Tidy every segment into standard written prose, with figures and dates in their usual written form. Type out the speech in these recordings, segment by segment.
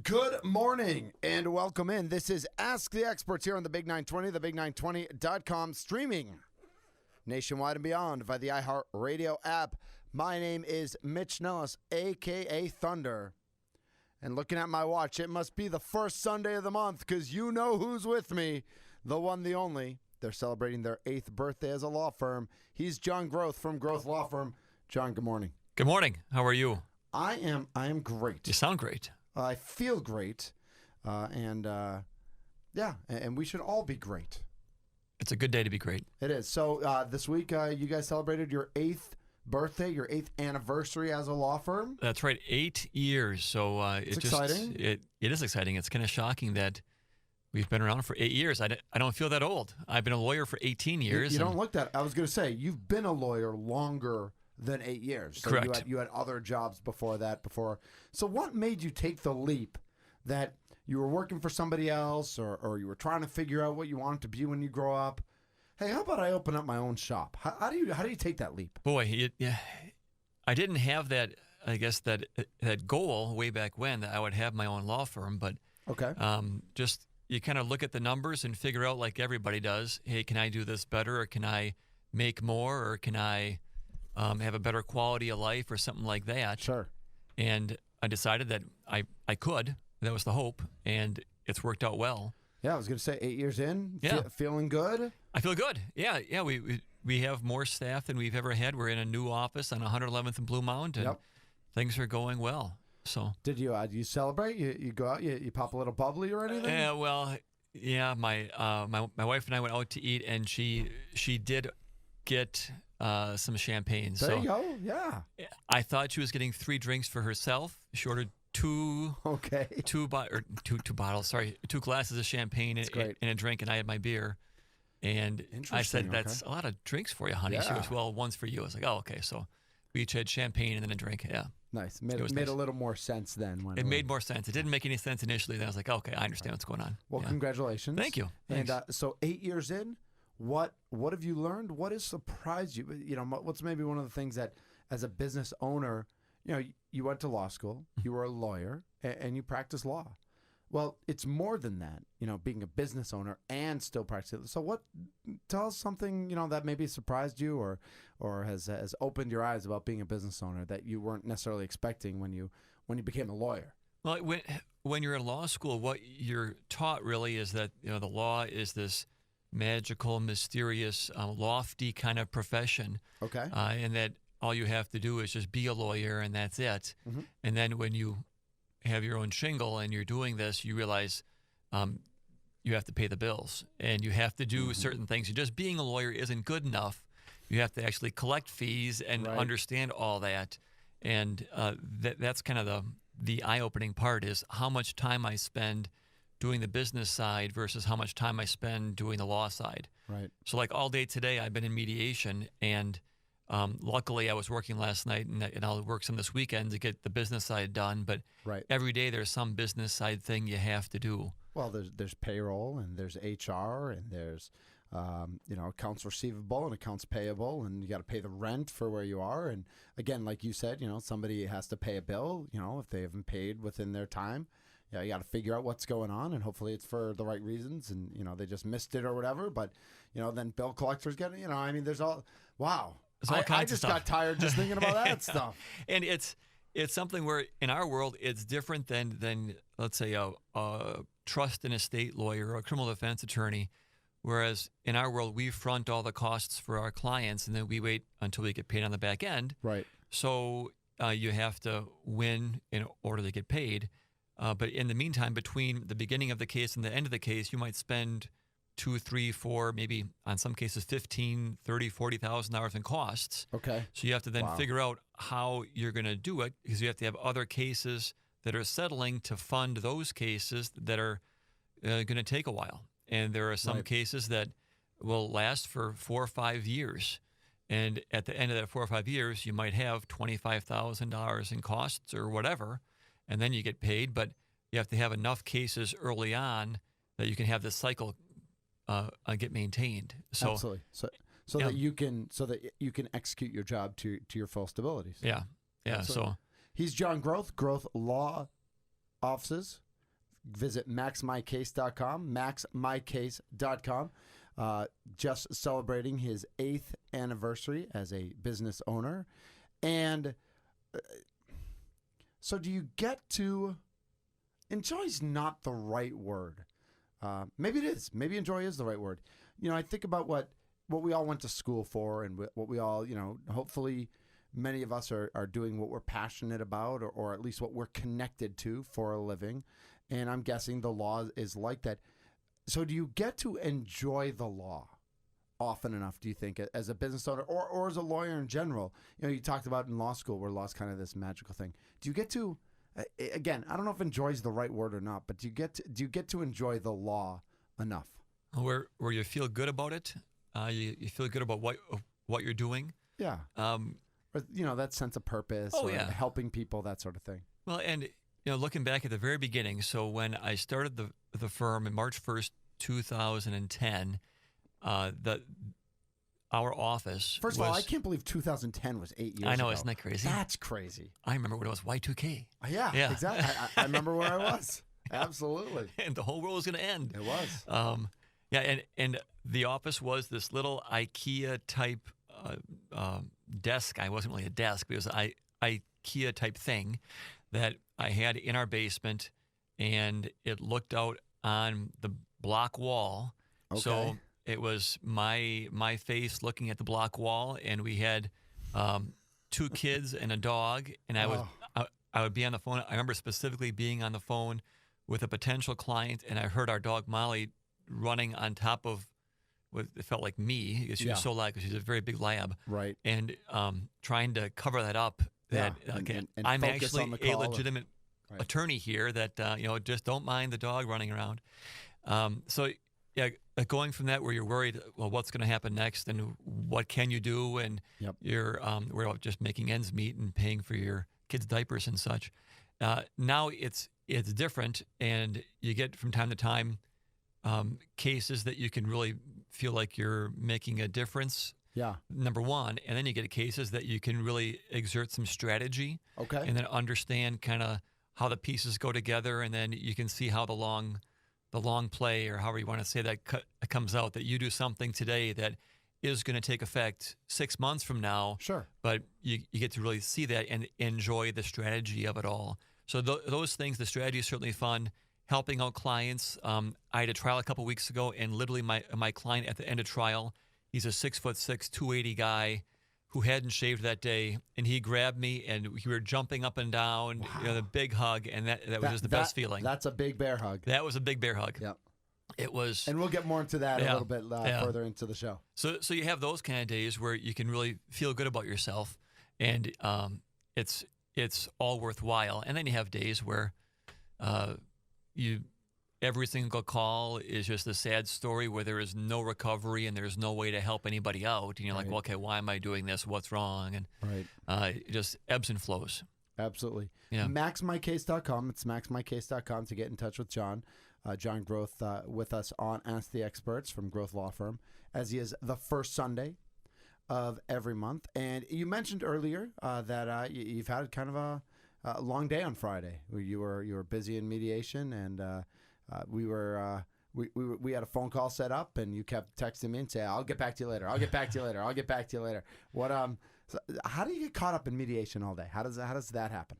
Good morning and welcome in. This is Ask the Experts here on the Big 920, thebig920.com, streaming nationwide and beyond via the iHeartRadio app. My name is Mitch Nellis, a.k.a. Thunder. And looking at my watch, it must be the first Sunday of the month because you know who's with me, the one, the only. They're celebrating their 8th birthday as a law firm. He's John Groth from Groth Law Firm. John, good morning. Good morning. How are you? I am great. You sound great. I feel great, and we should all be great. It's a good day to be great. It is. So this week, you guys celebrated your 8th birthday, your 8th anniversary as a law firm. That's right, 8 years. So it's exciting. It is exciting. It's kind of shocking that we've been around for 8 years. I don't feel that old. I've been a lawyer for 18 years. You don't look that. I was going to say, you've been a lawyer longer than 8 years. So correct. You had other jobs before that. So what made you take the leap that you were working for somebody else or you were trying to figure out what you wanted to be when you grow up? Hey, how about I open up my own shop? How do you take that leap? Boy, I didn't have that, I guess, that goal way back when that I would have my own law firm. But okay. Just you kind of look at the numbers and figure out, like everybody does, hey, can I do this better, or can I make more, or can I have a better quality of life or something like that. Sure. And I decided that I could. That was the hope, and it's worked out well. Yeah, I was going to say 8 years in, yeah. Feeling good? I feel good. Yeah. We have more staff than we've ever had. We're in a new office on 111th and Blue Mound, and things are going well. So did you celebrate? You go out, you pop a little bubbly or anything? My wife and I went out to eat, and she did get some champagne. There you go. Yeah. I thought she was getting 3 drinks for herself. She ordered two bottles. Sorry, 2 glasses of champagne and a drink, and I had my beer. And I said, "That's a lot of drinks for you, honey." Yeah. She goes, "Well, one's for you." I was like, "Oh, okay." So we each had champagne and then a drink. Yeah. Nice. Made a little more sense then. It made more sense. It didn't make any sense initially. Then I was like, "Okay, I understand what's going on." Well, congratulations. Thank you. Thanks. And so 8 years in. What have you learned? What has surprised you? You know, what's maybe one of the things that, as a business owner, you went to law school, you were a lawyer, and you practice law. Well, it's more than that. Being a business owner and still practicing. So, tell us something that maybe surprised you or has opened your eyes about being a business owner that you weren't necessarily expecting when you became a lawyer. Well, when you're in law school, what you're taught really is that the law is this magical, mysterious, lofty kind of profession. Okay. And that all you have to do is just be a lawyer, and that's it. Mm-hmm. And then when you have your own shingle and you're doing this, you realize you have to pay the bills, and you have to do certain things. Just being a lawyer isn't good enough. You have to actually collect fees and understand all that. And that's kind of the eye-opening part, is how much time I spend doing the business side versus how much time I spend doing the law side. Right. So like all day today, I've been in mediation, and luckily I was working last night, and I'll work some this weekend to get the business side done. But every day there's some business side thing you have to do. Well, there's payroll, and there's HR, and there's accounts receivable and accounts payable, and you got to pay the rent for where you are. And again, like you said, somebody has to pay a bill. If they haven't paid within their time. Yeah, you got to figure out what's going on, and hopefully it's for the right reasons, and they just missed it or whatever. But then bill collectors get it. There's all I just got tired just thinking about that stuff. And it's something where in our world it's different than let's say a trust and estate lawyer or a criminal defense attorney. Whereas in our world, we front all the costs for our clients, and then we wait until we get paid on the back end. Right. So you have to win in order to get paid. But in the meantime, between the beginning of the case and the end of the case, you might spend $2, $3, $4, maybe on some cases $15,000, $30,000, $40,000 in costs. Okay. So you have to then figure out how you're going to do it, because you have to have other cases that are settling to fund those cases that are going to take a while. And there are some cases that will last for 4 or 5 years. And at the end of that 4 or 5 years, you might have $25,000 in costs or whatever. And then you get paid, but you have to have enough cases early on that you can have this cycle get maintained. So, absolutely. So that you can execute your job to your full abilities. Yeah. Absolutely. So he's John Groth, Groth Law Offices. visit maxmycase.com, maxmycase.com. Just celebrating his 8th anniversary as a business owner. And so do you get to, enjoy's not the right word. Maybe it is. Maybe enjoy is the right word. I think about what we all went to school for, and what we all, hopefully many of us are doing what we're passionate about, or at least what we're connected to for a living. And I'm guessing the law is like that. So do you get to enjoy the law often enough, do you think, as a business owner or as a lawyer in general? You talked about in law school where law's kind of this magical thing. Do you get to, again, I don't know if enjoy is the right word or not, but do you get to enjoy the law enough? Where you feel good about it, you feel good about what you're doing. Yeah. Or, that sense of purpose. Oh, or yeah. Helping people, that sort of thing. Well, and looking back at the very beginning, so when I started the firm in March 1st, 2010, our office First of all, I can't believe 2010 was 8 years ago. I know, isn't that crazy? That's crazy. I remember when it was Y2K. Yeah. Exactly. I remember where I was. Absolutely. And the whole world was going to end. It was. And the office was this little IKEA type desk. I wasn't really a desk, but it was an IKEA type thing that I had in our basement, and it looked out on the block wall. Okay. So it was my face looking at the block wall, and we had 2 kids and a dog, and I would be on the phone. I remember specifically being on the phone with a potential client, and I heard our dog Molly running on top of what it felt like me, because she was so loud, because she's a very big lab. Right. And trying to cover that up. That and I'm focus actually on the a call. legitimate attorney here. That just don't mind the dog running around. So going from that, where you're worried, well, what's going to happen next, and what can you do, and you're worried about just making ends meet and paying for your kids' diapers and such. Now it's different, and you get from time to time cases that you can really feel like you're making a difference. Yeah. Number one, and then you get cases that you can really exert some strategy. Okay. And then understand kind of how the pieces go together, and then you can see how the long play, or however you want to say that, comes out. That you do something today that is going to take effect 6 months from now. Sure. But you get to really see that and enjoy the strategy of it all. So those things, the strategy is certainly fun. Helping out clients. I had a trial a couple weeks ago, and literally my client at the end of trial, he's a 6'6", 280 guy who hadn't shaved that day, and he grabbed me, and we were jumping up and down. Wow. The big hug, and that was just the best feeling. That's a big bear hug. That was a big bear hug. Yep. It was. And we'll get more into that a little bit further into the show. So you have those kind of days where you can really feel good about yourself, and it's all worthwhile. And then you have days where every single call is just a sad story where there is no recovery and there's no way to help anybody out. And you're like, well, okay, why am I doing this? What's wrong? And it just ebbs and flows. Absolutely. Yeah. Maxmycase.com. It's maxmycase.com to get in touch with John. John Groth with us on Ask the Experts from Groth Law Firm, as he is the first Sunday of every month. And you mentioned earlier that you've had kind of a long day on Friday. You were busy in mediation, and we had a phone call set up, and you kept texting me and saying, "I'll get back to you later. I'll get back to you later. I'll get back to you later." What so how do you get caught up in mediation all day? How does that happen?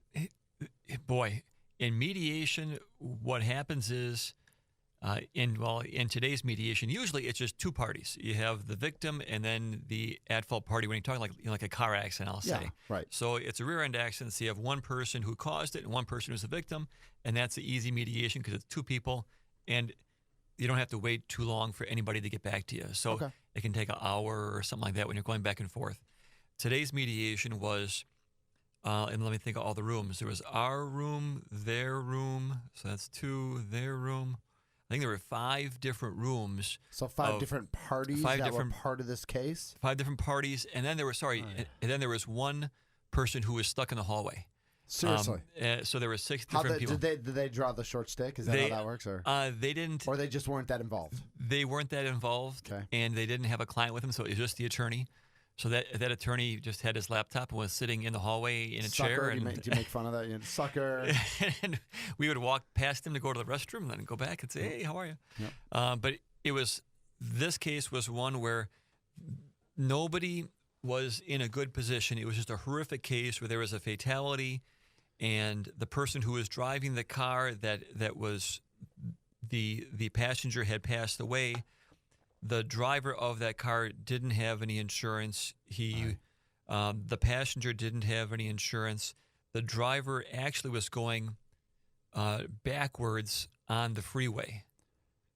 Boy, in mediation, what happens is, in today's mediation, usually it's just 2 parties. You have the victim and then the at-fault party. When you're talking like a car accident, I'll say. Yeah, right. So it's a rear-end accident. So you have one person who caused it and one person who's the victim, and that's the easy mediation because it's 2 people, and you don't have to wait too long for anybody to get back to you. So it can take an hour or something like that when you're going back and forth. Today's mediation was, and let me think of all the rooms. There was our room, their room, so that's 2, their room. I think there were 5 different rooms. So 5 different parties that were part of this case? 5 different parties. And then there was, and then there was one person who was stuck in the hallway. Seriously? So there were 6 different people. Did they draw the short stick? Is that how that works? Or they didn't. Or they just weren't that involved? They weren't that involved, and they didn't have a client with them, so it was just the attorney. So that attorney just had his laptop and was sitting in the hallway in a Sucker. chair. Do And you make fun of that? Sucker. and we would walk past him to go to the restroom and then go back and say, hey, how are you? Yep. But this case was one where nobody was in a good position. It was just a horrific case where there was a fatality, and the person who was driving the car that was the passenger had passed away. The driver of that car didn't have any insurance. The passenger didn't have any insurance. The driver actually was going backwards on the freeway.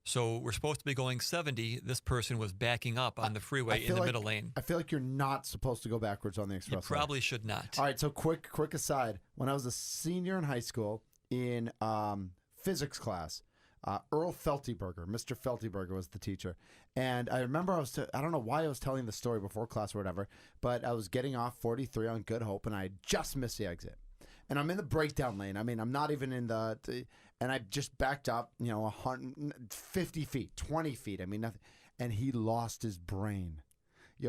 So we're supposed to be going 70. This person was backing up on the freeway in the middle lane. I feel like you're not supposed to go backwards on the expressway. You probably should not. All right, so quick aside. When I was a senior in high school in physics class, Earl Feltyberger, Mr. Feltyberger was the teacher. And I remember I don't know why I was telling the story before class or whatever, but I was getting off 43 on Good Hope, and I just missed the exit. And I'm in the breakdown lane. I mean, I'm not even in and I just backed up, 150 feet, 20 feet. I mean, nothing. And he lost his brain.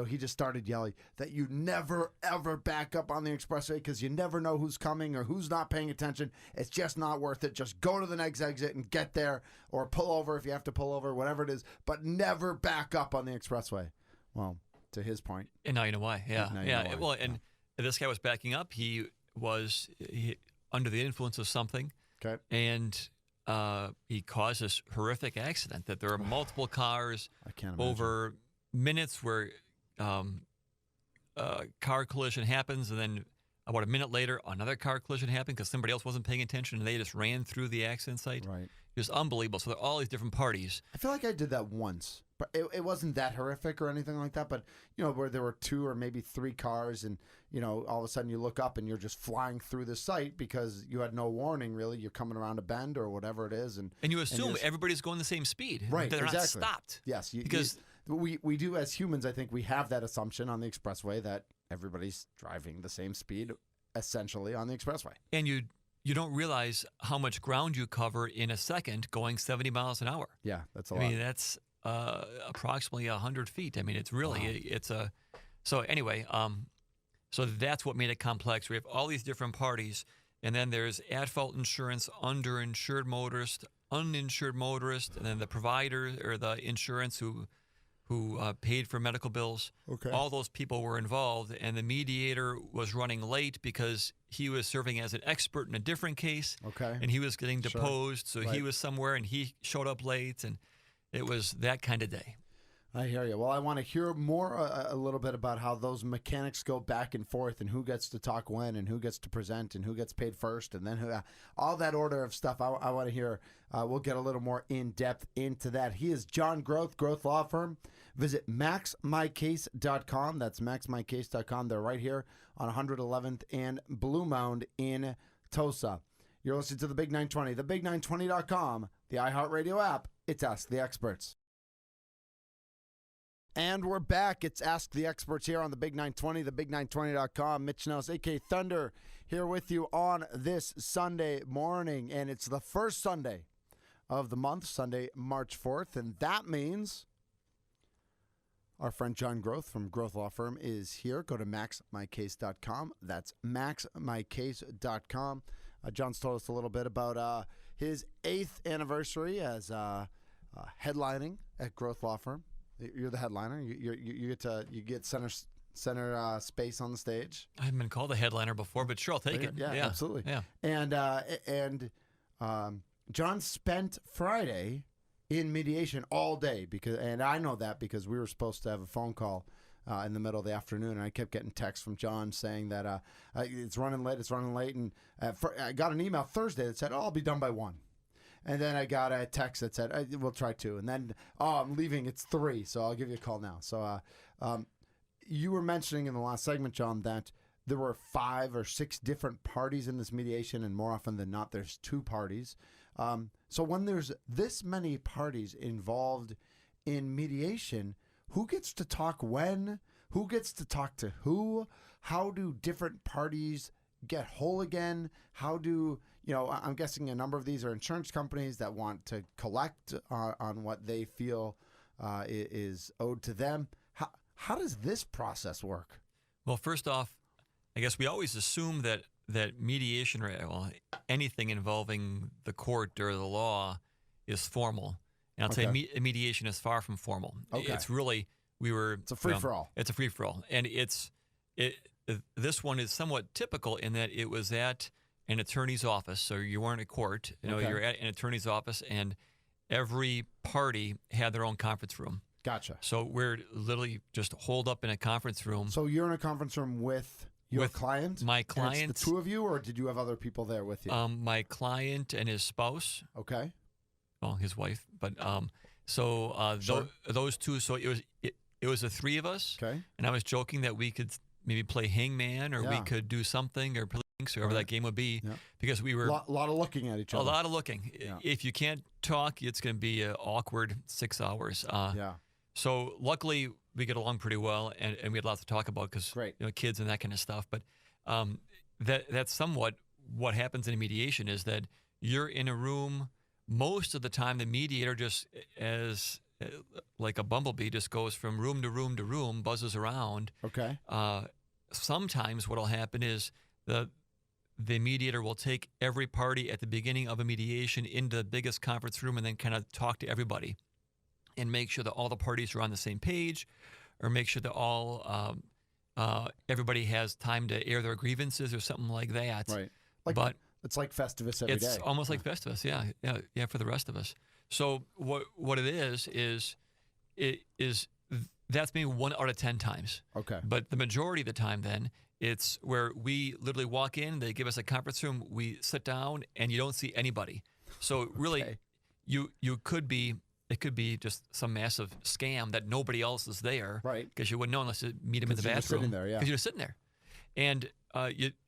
He just started yelling that you never, ever back up on the expressway because you never know who's coming or who's not paying attention. It's just not worth it. Just go to the next exit and get there, or pull over if you have to pull over, whatever it is, but never back up on the expressway. Well, to his point. And now you know why. Yeah. Now you know why. Well, and this guy was backing up. He was under the influence of something. Okay. And he caused this horrific accident that there are multiple cars I can't imagine. over minutes where car collision happens, and then about a minute later, another car collision happened because somebody else wasn't paying attention, and they just ran through the accident site. Right. It was unbelievable. So there are all these different parties. I feel like I did that once, but it wasn't that horrific or anything like that. But, where there were 2 or maybe 3 cars, and, all of a sudden you look up and you're just flying through the site because you had no warning, really. You're coming around a bend or whatever it is. And you assume everybody's going the same speed. Right, They're exactly. not stopped. Yes. Because we do, as humans, I think we have that assumption on the expressway that everybody's driving the same speed, essentially, on the expressway. And you don't realize how much ground you cover in a second going 70 miles an hour. Yeah, that's a lot. I mean, that's approximately 100 feet. I mean, it's really, Wow. So anyway, so that's what made it complex. We have all these different parties, and then there's at-fault insurance, underinsured motorist, uninsured motorist, and then the provider or the insurance who paid for medical bills. Okay. All those people were involved, and the mediator was running late because he was serving as an expert in a different case. Okay. And he was getting deposed, so Right. he was somewhere, and he showed up late, and it was that kind of day. I hear you. Well, I want to hear more a little bit about how those mechanics go back and forth, and who gets to talk when, and who gets to present, and who gets paid first, and then who, all that order of stuff. I want to hear. We'll get a little more in depth into that. He is John Groth, Groth Law Firm. Visit maxmycase.com. That's maxmycase.com. They're right here on 111th and Blue Mound in Tosa. You're listening to the Big 920, thebig920.com, the iHeartRadio app. It's Ask the Experts. And we're back. It's Ask the Experts here on the Big 920, thebig920.com. Mitch Nellis, a.k.a. Thunder, here with you on this Sunday morning. And it's the first Sunday of the month, Sunday, March 4th. And that means our friend John Groth from Groth Law Firm is here. Go to maxmycase.com. That's maxmycase.com. John's told us a little bit about his 8th anniversary as headlining at Groth Law Firm. You're the headliner. You get center space on the stage. I haven't been called a headliner before, but sure, I'll take it. Yeah, absolutely. Yeah. And John spent Friday in mediation all day and I know that because we were supposed to have a phone call in the middle of the afternoon, and I kept getting texts from John saying that it's running late, and I got an email Thursday that said, "Oh, I'll be done by 1." And then I got a text that said, we'll try 2. And then, I'm leaving. It's 3, so I'll give you a call now. So you were mentioning in the last segment, John, that there were 5 or 6 different parties in this mediation, and more often than not, there's 2 parties. So when there's this many parties involved in mediation, who gets to talk when? Who gets to talk to who? How do different parties get whole again? How do... I'm guessing a number of these are insurance companies that want to collect on what they feel is owed to them. How does this process work? Well, first off, I guess we always assume that mediation or anything involving the court or the law is formal. And I'll tell you, mediation is far from formal. Okay. It's really, it's a free-for-all. It's a free-for-all. And this one is somewhat typical in that it was at an attorney's office. So you weren't at court. You're at an attorney's office, and every party had their own conference room. Gotcha. So we're literally just holed up in a conference room. So you're in a conference room with your client? My client. It's the two of you, or did you have other people there with you? My client and his spouse. Okay. Well, his wife. But Sure. those two. So it was the three of us. Okay. And I was joking that we could maybe play hangman, or we could do something, or Links, or whatever that game would be, because we were a lot of looking at each other. A lot of looking. Yeah. If you can't talk, it's going to be an awkward 6 hours. So luckily we get along pretty well, and we had lots to talk about because kids and that kind of stuff. But that's somewhat what happens in a mediation, is that you're in a room most of the time. The mediator just, as like a bumblebee, just goes from room to room to room, buzzes around. Okay. Sometimes what will happen is the mediator will take every party at the beginning of a mediation into the biggest conference room and then kind of talk to everybody and make sure that all the parties are on the same page, or make sure that all everybody has time to air their grievances or something like that. Right. But it's like Festivus every day. It's almost like Festivus, yeah, for the rest of us. So what it is that's maybe 1 out of 10 times. Okay. But the majority of the time then, it's where we literally walk in, they give us a conference room, we sit down, and you don't see anybody. So really, you could be, it could be just some massive scam that nobody else is there. Right. Because you wouldn't know unless you meet him in the bathroom. Because you're sitting there, Because you're sitting there. And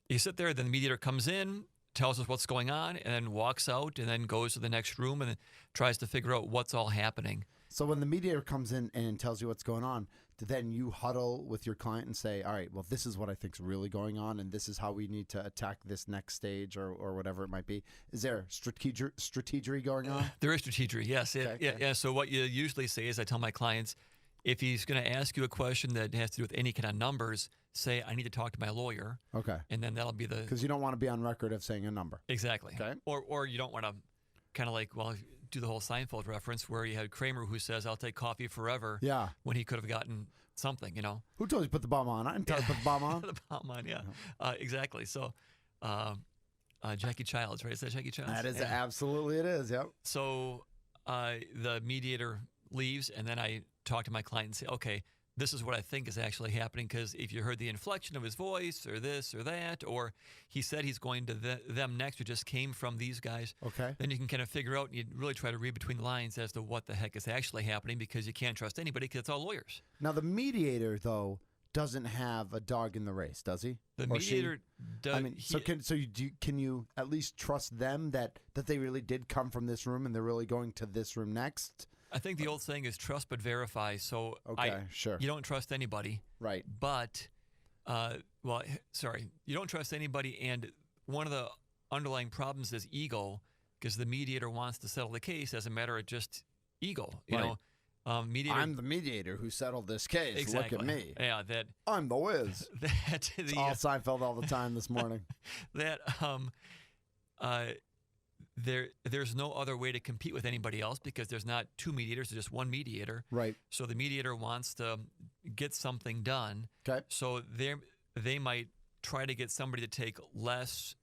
you sit there, then the mediator comes in, tells us what's going on, and then walks out, and then goes to the next room and tries to figure out what's all happening. So when the mediator comes in and tells you what's going on, then you huddle with your client and say, all right, well, this is what I think's really going on, and this is how we need to attack this next stage, or whatever it might be. Is there strategery going on? There is strategery, yes. Yeah. So what you usually say is, I tell my clients, if he's going to ask you a question that has to do with any kind of numbers, say, I need to talk to my lawyer. Okay. And then that'll be the... Because you don't want to be on record of saying a number. Exactly. Okay. Or you don't want to kind of like, well, do the whole Seinfeld reference where you had Kramer who says, I'll take coffee forever. Yeah. When he could have gotten something, Who told you to put the bomb on? I didn't tell you to put the bomb on. The bomb on, yeah. Exactly. So Jackie Childs, right? Is that Jackie Childs? That is absolutely it is, yep. So the mediator leaves, and then I talk to my client and say, okay, this is what I think is actually happening, because if you heard the inflection of his voice or this or that, or he said he's going to them next, or just came from these guys, then you can kind of figure out, and you really try to read between the lines as to what the heck is actually happening, because you can't trust anybody because it's all lawyers. Now, the mediator, though, doesn't have a dog in the race, does he? The mediator does. I mean, can you at least trust them that they really did come from this room and they're really going to this room next? I think the old saying is trust but verify. So you don't trust anybody. Right. But, you don't trust anybody. And one of the underlying problems is ego, because the mediator wants to settle the case as a matter of just ego. You know, mediator. I'm the mediator who settled this case. Exactly. Look at me. Yeah, I'm the whiz. It's all Seinfeld all the time this morning. There's no other way to compete with anybody else, because there's not two mediators, there's just one mediator. Right. So the mediator wants to get something done. Okay. So they might try to get somebody to take less,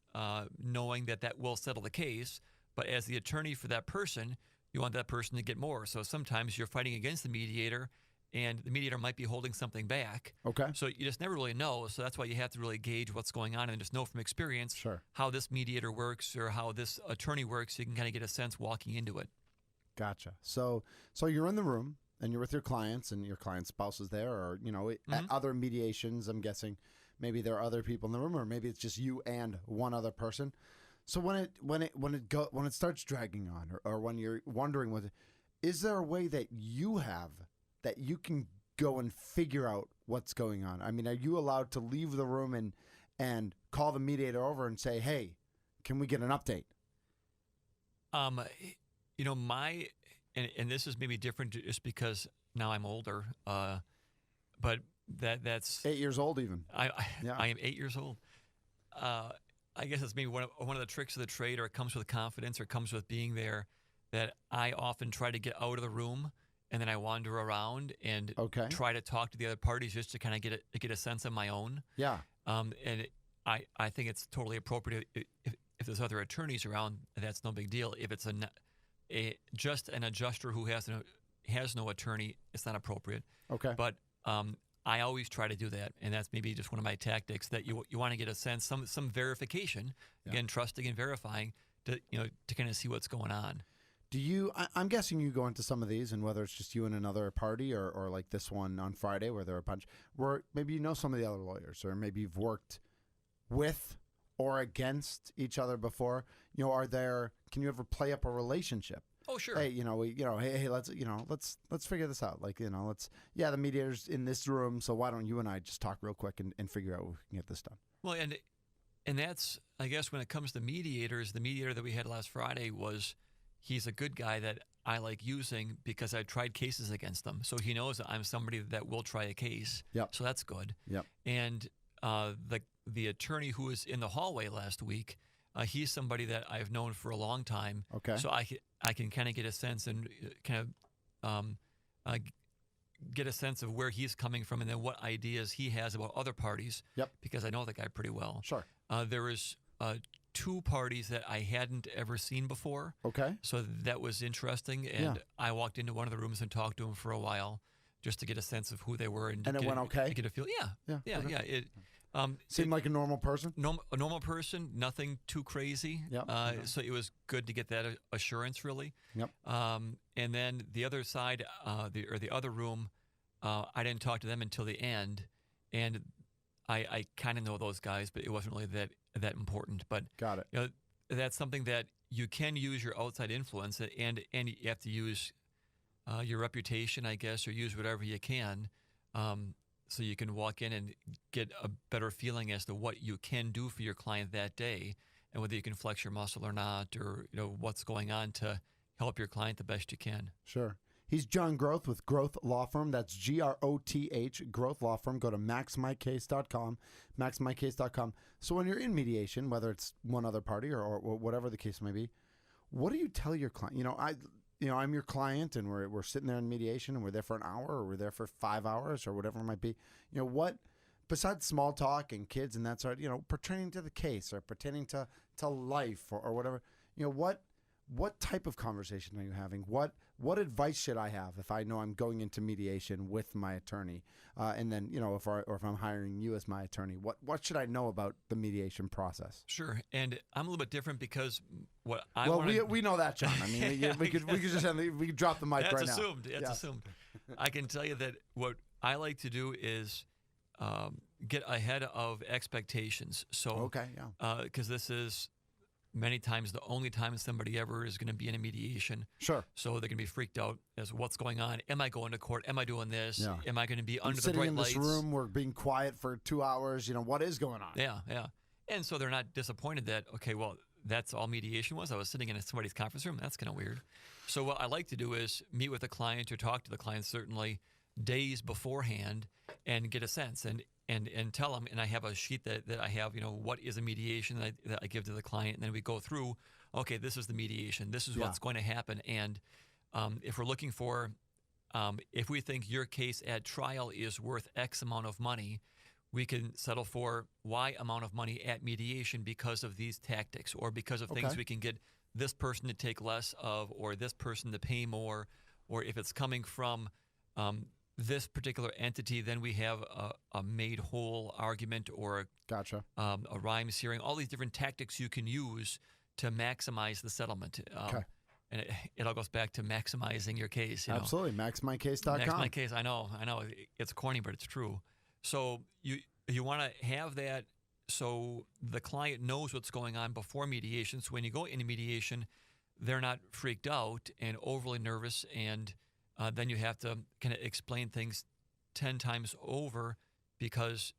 knowing that will settle the case. But as the attorney for that person, you want that person to get more. So sometimes you're fighting against the mediator, and the mediator might be holding something back. Okay. So you just never really know. So that's why you have to really gauge what's going on and just know from experience how this mediator works or how this attorney works. So you can kind of get a sense walking into it. Gotcha. So you're in the room and you're with your clients, and your client's spouse is there, or at other mediations, I'm guessing maybe there are other people in the room, or maybe it's just you and one other person. So when it starts dragging on, or when you're wondering is there a way that you have that you can go and figure out what's going on? I mean, are you allowed to leave the room and call the mediator over and say, hey, can we get an update? And this is maybe different just because now I'm older, but that's 8 years old even. Yeah. I am 8 years old. I guess it's maybe one of the tricks of the trade, or it comes with confidence, or it comes with being there, that I often try to get out of the room and then I wander around and try to talk to the other parties just to kind of get a sense of my own. Yeah. I think it's totally appropriate if there's other attorneys around. That's no big deal. If it's just an adjuster who has no attorney, it's not appropriate. Okay. But I always try to do that, and that's maybe just one of my tactics, that you want to get a sense, some verification, again, trusting and verifying to kind of see what's going on. Do you? I'm guessing you go into some of these, and whether it's just you and another party, or like this one on Friday where there are a bunch, where maybe you know some of the other lawyers, or maybe you've worked with or against each other before. Can you ever play up a relationship? Oh, sure. Hey, hey, let's figure this out. Like, the mediator's in this room, so why don't you and I just talk real quick and figure out we can get this done. Well, and that's, I guess, when it comes to mediators, the mediator that we had last Friday he's a good guy that I like using because I tried cases against him. So he knows that I'm somebody that will try a case. Yep. So that's good. Yep. And the attorney who was in the hallway last week, he's somebody that I've known for a long time. Okay. So I can kind of get a sense and kind of get a sense of where he's coming from, and then what ideas he has about other parties. Yep. Because I know the guy pretty well. Sure. There was 2 parties that I hadn't ever seen before. Okay. So that was interesting, and I walked into one of the rooms and talked to him for a while, just to get a sense of who they were and it went okay. To get a feel. Yeah. It seemed like a normal person. A normal person, nothing too crazy. Yep. So it was good to get that assurance, really. Yep. And then the other side, the other room, I didn't talk to them until the end, and I kind of know those guys, but it wasn't really that important. But got it. That's something that you can use your outside influence, and you have to use your reputation, I guess, or use whatever you can. So you can walk in and get a better feeling as to what you can do for your client that day, and whether you can flex your muscle or not, or what's going on to help your client the best you can. Sure. He's John Groth with Groth Law Firm. That's Groth, Groth Law Firm. Go to maxmycase.com, maxmycase.com. So when you're in mediation, whether it's one other party or whatever the case may be, what do you tell your client? I'm your client, and we're sitting there in mediation, and we're there for an hour, or we're there for 5 hours, or whatever it might be. What, besides small talk and kids and that sort, pertaining to the case or pertaining to life or whatever, what type of conversation are you having? What advice should I have if I know I'm going into mediation with my attorney, and then if I'm hiring you as my attorney, what should I know about the mediation process? Sure, and I'm a little bit different because we know that, John. I mean, we could drop the mic right now. That's assumed. I can tell you that what I like to do is get ahead of expectations. So because this is many times the only time somebody ever is going to be in a mediation. Sure. So they're going to be freaked out as what's going on. Am I going to court? Am I doing this? Yeah. Am I going to be under the sitting bright in lights? This room, we're being quiet for 2 hours. What is going on? Yeah. And so they're not disappointed that, okay, well, that's all mediation was. I was sitting in somebody's conference room. That's kind of weird. So what I like to do is meet with the client or talk to the client certainly days beforehand and get a sense and tell them. And I have a sheet that I have, what is a mediation that I give to the client. And then we go through, okay, this is the mediation. This is what's going to happen. And if we're looking for, if we think your case at trial is worth X amount of money, we can settle for Y amount of money at mediation because of these tactics, or because of things we can get this person to take less of, or this person to pay more, or if it's coming from this particular entity, then we have a made whole argument, or a rhymes hearing. All these different tactics you can use to maximize the settlement. And it all goes back to maximizing your case. Absolutely. Maxmycase.com. Max my case. I know. It's corny, but it's true. So you want to have that so the client knows what's going on before mediation. So when you go into mediation, they're not freaked out and overly nervous, and then you have to kind of explain things 10 times over because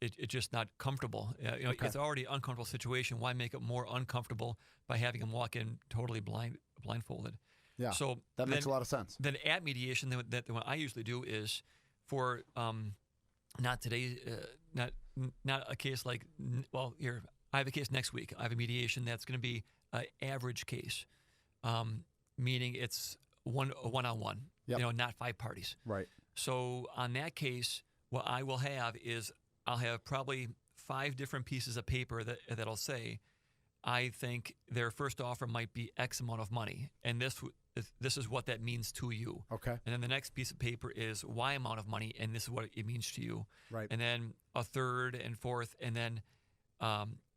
it's just not comfortable. It's already an uncomfortable situation. Why make it more uncomfortable by having them walk in totally blindfolded? Yeah, so that makes a lot of sense. Then at mediation, what I usually do is for not today, not a case like, well, here, I have a case next week. I have a mediation that's going to be an average case, meaning it's a one-on-one, not 5 parties. Right. So on that case, what I will have is I'll have probably 5 different pieces of paper that'll say, I think their first offer might be X amount of money, and this is what that means to you. Okay. And then the next piece of paper is Y amount of money, and this is what it means to you. Right. And then a third and fourth, and then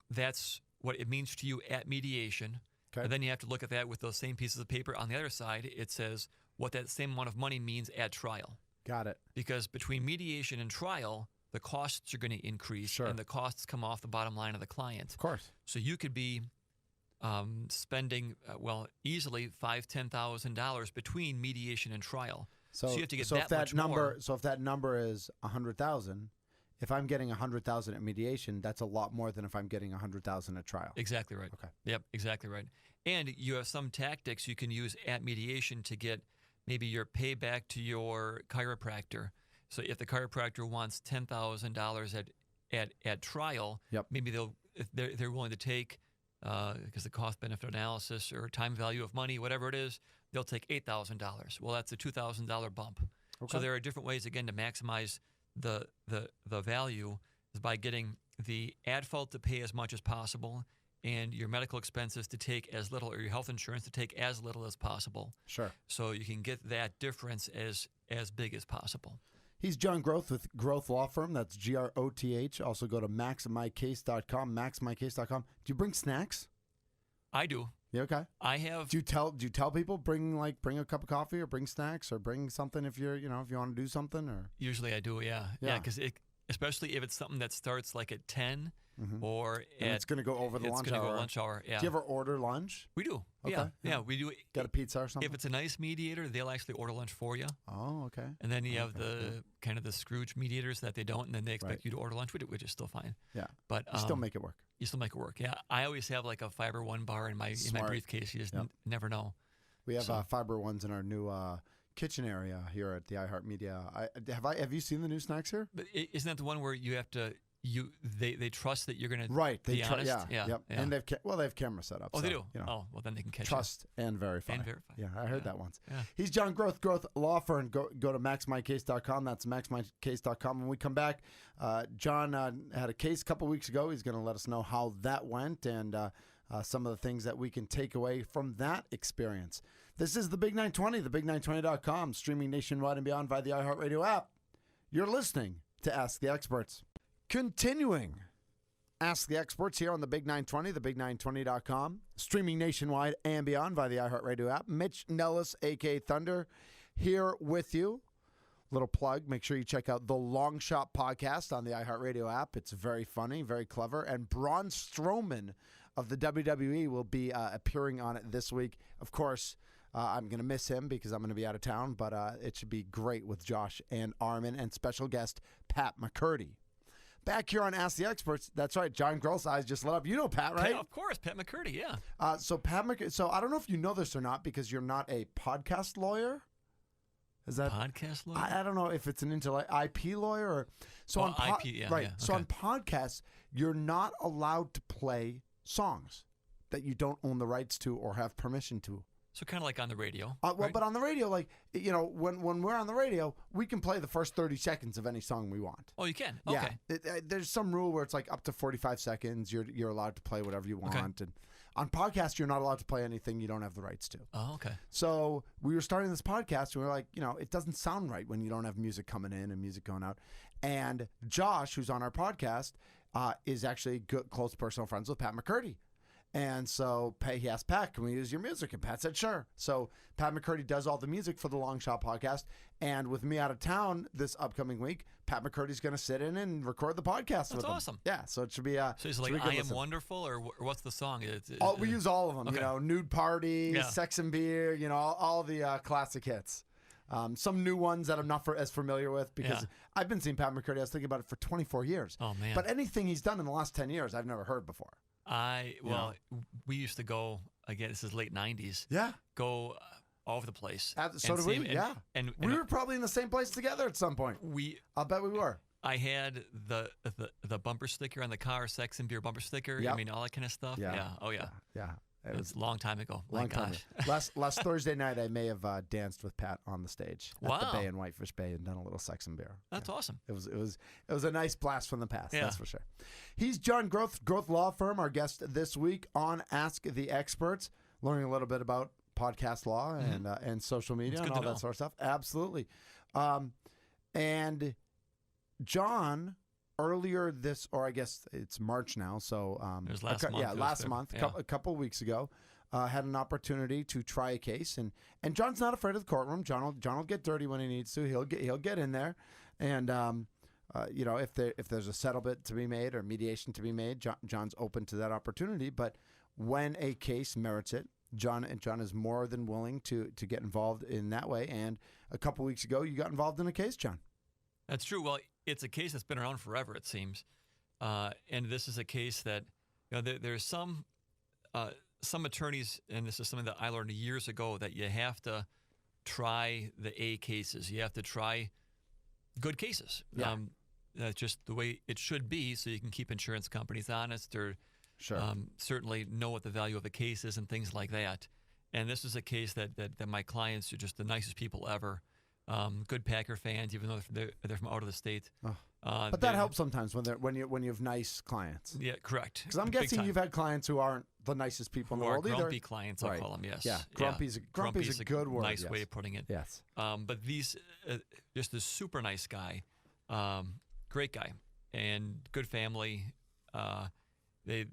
that's what it means to you at mediation. Okay. And then you have to look at that with those same pieces of paper. On the other side, it says what that same amount of money means at trial. Got it. Because between mediation and trial, the costs are going to increase, Sure. and the costs come off the bottom line of the client. Of course. So you could be spending, easily $5,000, $10,000 between mediation and trial. So you have to get if that much number, more. So if that number is 100,000, if I'm getting 100,000 at mediation, that's a lot more than if I'm getting 100,000 at trial. Exactly right. Okay. Yep, exactly right. And you have some tactics you can use at mediation to get maybe your payback to your chiropractor. So if the chiropractor wants $10,000 at trial, Yep. maybe they're willing to take, because the cost benefit analysis or time value of money, whatever it is, they'll take $8,000. Well, that's a $2,000 bump. Okay. So there are different ways again to maximize the value is by getting the ad fault to pay as much as possible, and your medical expenses to take as little, or your health insurance to take as little as possible. Sure. So you can get that difference as big as possible. He's John Groth with Groth Law Firm. That's Groth. Also go to maxmycase.com, maxmycase.com. Do you bring snacks? I do. Yeah, okay. I have. Do you tell people bring a cup of coffee or bring snacks or bring something if you're, if you want to do something or? Usually I do, yeah. Yeah. Because especially if it's something that starts like at 10 or And it's going to go over the lunch hour. It's going to go lunch hour, yeah. Do you ever order lunch? We do. Okay. Yeah, we do. Got a pizza or something? If it's a nice mediator, they'll actually order lunch for you. Oh, okay. And then you have cool. kind of the Scrooge mediators that they don't, and then they expect Right. you to order lunch, which is still fine. Yeah. But You still make it work. You still make it work. Yeah, I always have like a Fiber One bar in my Smart. briefcase. You just never know. We have So- Fiber Ones in our new kitchen area here at the iHeartMedia. Have you seen the new snacks here? But isn't that the one where you have to they trust that you're going to Right. be honest? Yeah. Yep. Yeah. And they have cameras set up. Oh, so, they do. You know, Oh, well then they can catch trust and verify. And verify. Yeah, I heard Yeah. that once. Yeah. He's John Groth, Groth Law Firm. Go to maxmycase.com. That's maxmycase.com. When we come back, John had a case a couple weeks ago. He's going to let us know how that went and some of the things that we can take away from that experience. This is the Big 920, thebig920.com, streaming nationwide and beyond via the iHeartRadio app. You're listening to Ask the Experts. Continuing Ask the Experts here on the Big 920, thebig920.com, streaming nationwide and beyond via the iHeartRadio app. Mitch Nellis, a.k.a. Thunder, here with you. Little plug, make sure you check out the Long Shot podcast on the iHeartRadio app. It's very funny, very clever. And Braun Strowman of the WWE will be appearing on it this week. Of course, I'm going to miss him because I'm going to be out of town, but it should be great with Josh and Armin and special guest Pat McCurdy. Back here on Ask the Experts, that's right, John Groth's eyes just lit up. You know Pat, right? Yeah, of course, Pat McCurdy, yeah. So I don't know if you know this or not because you're not a podcast lawyer. Is that podcast lawyer? I don't know if it's an IP lawyer or on IP, yeah, right. yeah, So okay. on podcasts, you're not allowed to play songs that you don't own the rights to or have permission to. So kind of like on the radio. Well, but on the radio, like when we're on the radio, we can play the first 30 seconds of any song we want. Oh, you can. Yeah, Okay. there's some rule where it's like up to 45 seconds. You're allowed to play whatever you want, Okay. and on podcasts, you're not allowed to play anything you don't have the rights to. Oh, okay. So we were starting this podcast, and we were like, it doesn't sound right when you don't have music coming in and music going out. And Josh, who's on our podcast, is actually good, close personal friends with Pat McCurdy. And so he asked Pat, can we use your music? And Pat said, sure. So Pat McCurdy does all the music for the Long Shot podcast. And with me out of town this upcoming week, Pat McCurdy's going to sit in and record the podcast with him. That's awesome. Yeah, so it should be So it's like should be a good I Am listen. Wonderful, or what's the song? We use all of them, Okay. Nude Party, Yeah. Sex and Beer, all the classic hits. Some new ones that I'm not as familiar with because Yeah. I've been seeing Pat McCurdy. I was thinking about it for 24 years. Oh, man. But anything he's done in the last 10 years, I've never heard before. We used to go, again, this is late 90s, Yeah. go all over the place. So did we. Yeah, and we were probably in the same place together at some point. I'll bet we were. I had the bumper sticker on the car, sex and beer bumper sticker. Yep. I mean, all that kind of stuff. Yeah. Oh yeah. Yeah. It was a long time ago. Long time ago. Last Thursday night, I may have danced with Pat on the stage at the Bay in Whitefish Bay and done a little sex and beer. That's awesome. It was a nice blast from the past. That's for sure. He's John Groth, Groth Law Firm, our guest this week on Ask the Experts, learning a little bit about podcast law and social media and all that sort of stuff. Absolutely. And John, earlier this, or I guess it's March now, so it was last month. Last month, a couple of weeks ago, had an opportunity to try a case, and John's not afraid of the courtroom. John will get dirty when he needs to. He'll get in there, and if there's a settlement to be made or mediation to be made, John's open to that opportunity. But when a case merits it, John is more than willing to get involved in that way. And a couple of weeks ago, you got involved in a case, John. That's true. Well, it's a case that's been around forever, it seems, and this is a case that there's some attorneys, and this is something that I learned years ago, that you have to try the A cases. You have to try good cases. Yeah. That's just the way it should be, so you can keep insurance companies honest, or certainly know what the value of a case is and things like that. And this is a case that my clients are just the nicest people ever. Good Packer fans, even though they're from out of the state. But that helps sometimes when you have nice clients. Yeah, correct. Because I'm guessing you've had clients who aren't the nicest people in the world either. Grumpy clients, I'll call them. Yes. Yeah, grumpy's a good word. Nice way of putting it. Yes. But these, just a super nice guy, great guy, and good family. It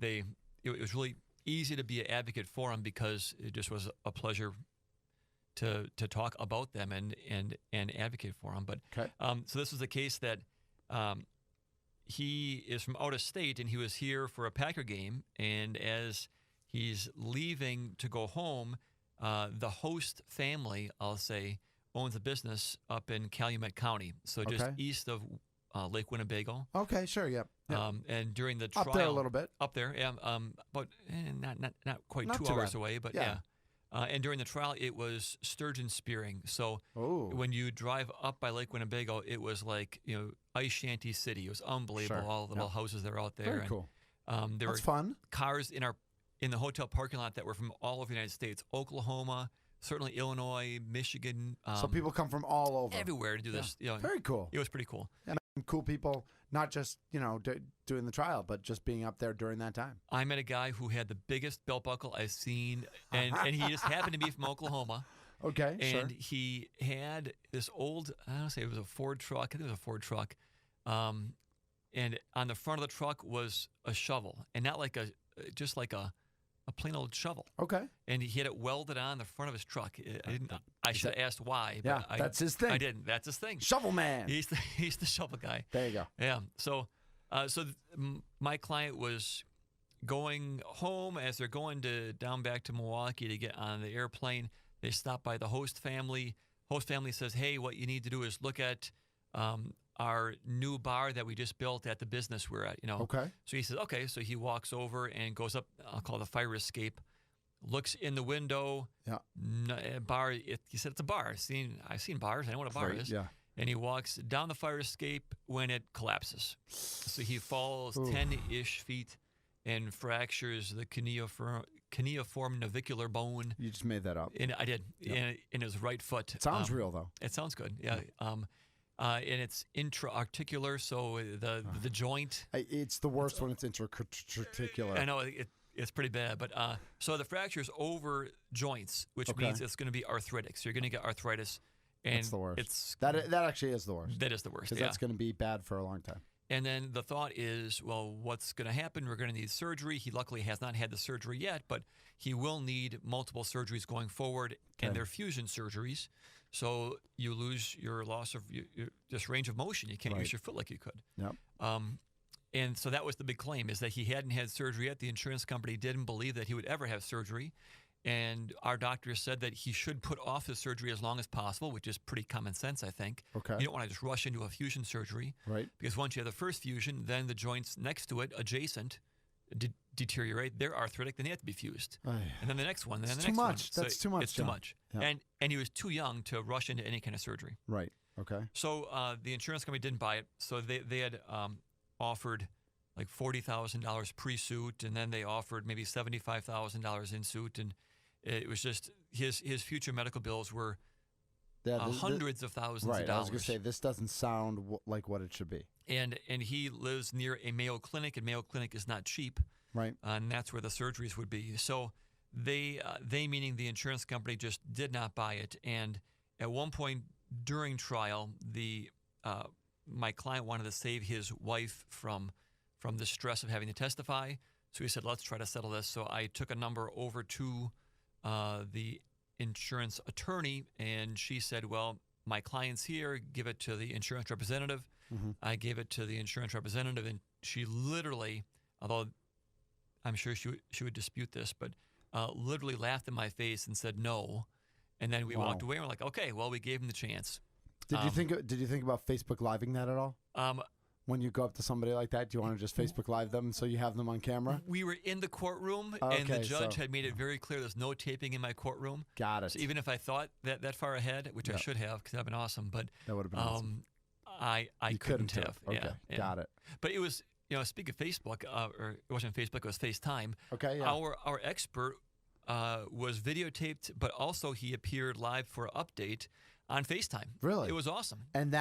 was really easy to be an advocate for him because it just was a pleasure to talk about them and advocate for them. But so this was a case that he is from out of state, and he was here for a Packer game. And as he's leaving to go home, the host family, I'll say, owns a business up in Calumet County, so just east of Lake Winnebago. Okay, sure, yep. And during the trial, up there a little bit, but not quite not 2 hours away, but yeah. And during the trial, it was sturgeon spearing. So when you drive up by Lake Winnebago, it was like ice shanty city. It was unbelievable. Sure. All the little houses that are out there. Very cool. There That's were fun. Cars in the hotel parking lot that were from all over the United States, Oklahoma, certainly Illinois, Michigan. So people come from all over, everywhere to do this. Very cool. It was pretty cool. And cool people, not just doing the trial, but just being up there during that time. I met a guy who had the biggest belt buckle I've seen, and he just happened to be from Oklahoma. Okay, and he had this old, I don't know, say it was a Ford truck. I think it was a Ford truck. And on the front of the truck was a shovel, and not like just like a plain old shovel. Okay. And he had it welded on the front of his truck. I should have asked why. But that's his thing. I didn't. That's his thing. Shovel man. He's the shovel guy. There you go. Yeah. So my client was going home. As they're going down back to Milwaukee to get on the airplane, they stop by the host family. Host family says, "Hey, what you need to do is look at our new bar that we just built at the business we're at." Okay. So he says, "Okay." So he walks over and goes up. I'll call it the fire escape. Looks in the window. Yeah. Bar. He said it's a bar. I've seen bars. I know what a bar is. Yeah. And he walks down the fire escape when it collapses. So he falls 10-ish feet and fractures the cuneiform navicular bone. You just made that up. And I did. In his right foot. It sounds real, though. It sounds good. Yeah. And it's intra-articular, so the joint. It's the worst when it's intra-articular. I know it's pretty bad, but so the fracture is over joints, which means it's going to be arthritic. So you're going to get arthritis. And that's the worst. That actually is the worst. That is the worst. Because that's going to be bad for a long time. And then the thought is, well, what's going to happen? We're going to need surgery. He luckily has not had the surgery yet, but he will need multiple surgeries going forward, and they're fusion surgeries. So you lose your loss of just range of motion. You can't use your foot like you could. Yep. And so that was the big claim, is that he hadn't had surgery yet. The insurance company didn't believe that he would ever have surgery. And our doctor said that he should put off his surgery as long as possible, which is pretty common sense, I think. Okay. You don't want to just rush into a fusion surgery. Right. Because once you have the first fusion, then the joints next to it, adjacent, deteriorate, they're arthritic, then they have to be fused. Aye. And then the next one, then the It's next too one. much. That's too much, It's too John. much. Yeah. And he was too young to rush into any kind of surgery. Right. Okay. So the insurance company didn't buy it. So they had offered like $40,000 pre-suit, and then they offered maybe $75,000 in suit, and it was just his future medical bills were hundreds of thousands of dollars. I was going to say, this doesn't sound like what it should be. And he lives near a Mayo Clinic, and Mayo Clinic is not cheap. Right. And that's where the surgeries would be. So they meaning the insurance company, just did not buy it. And at one point during trial, my client wanted to save his wife from the stress of having to testify. So he said, let's try to settle this. So I took a number over to the insurance attorney, and she said, well, my client's here, give it to the insurance representative. Mm-hmm. I gave it to the insurance representative, and she literally, although I'm sure she would dispute this, but literally laughed in my face and said no. And then we walked away, and we're like, okay, well, we gave him the chance. Did you think about Facebook Living that at all? When you go up to somebody like that, do you want to just Facebook Live them so you have them on camera? We were in the courtroom, and the judge had made it very clear there's no taping in my courtroom. Got it. So even if I thought that far ahead, which I should have, because that would have been awesome, but that would have been awesome. I couldn't have. Okay, yeah. Got it. But it was, speaking of Facebook, or it wasn't Facebook, it was FaceTime. Okay, yeah. Our expert was videotaped, but also he appeared live for an update on FaceTime. Really? It was awesome. And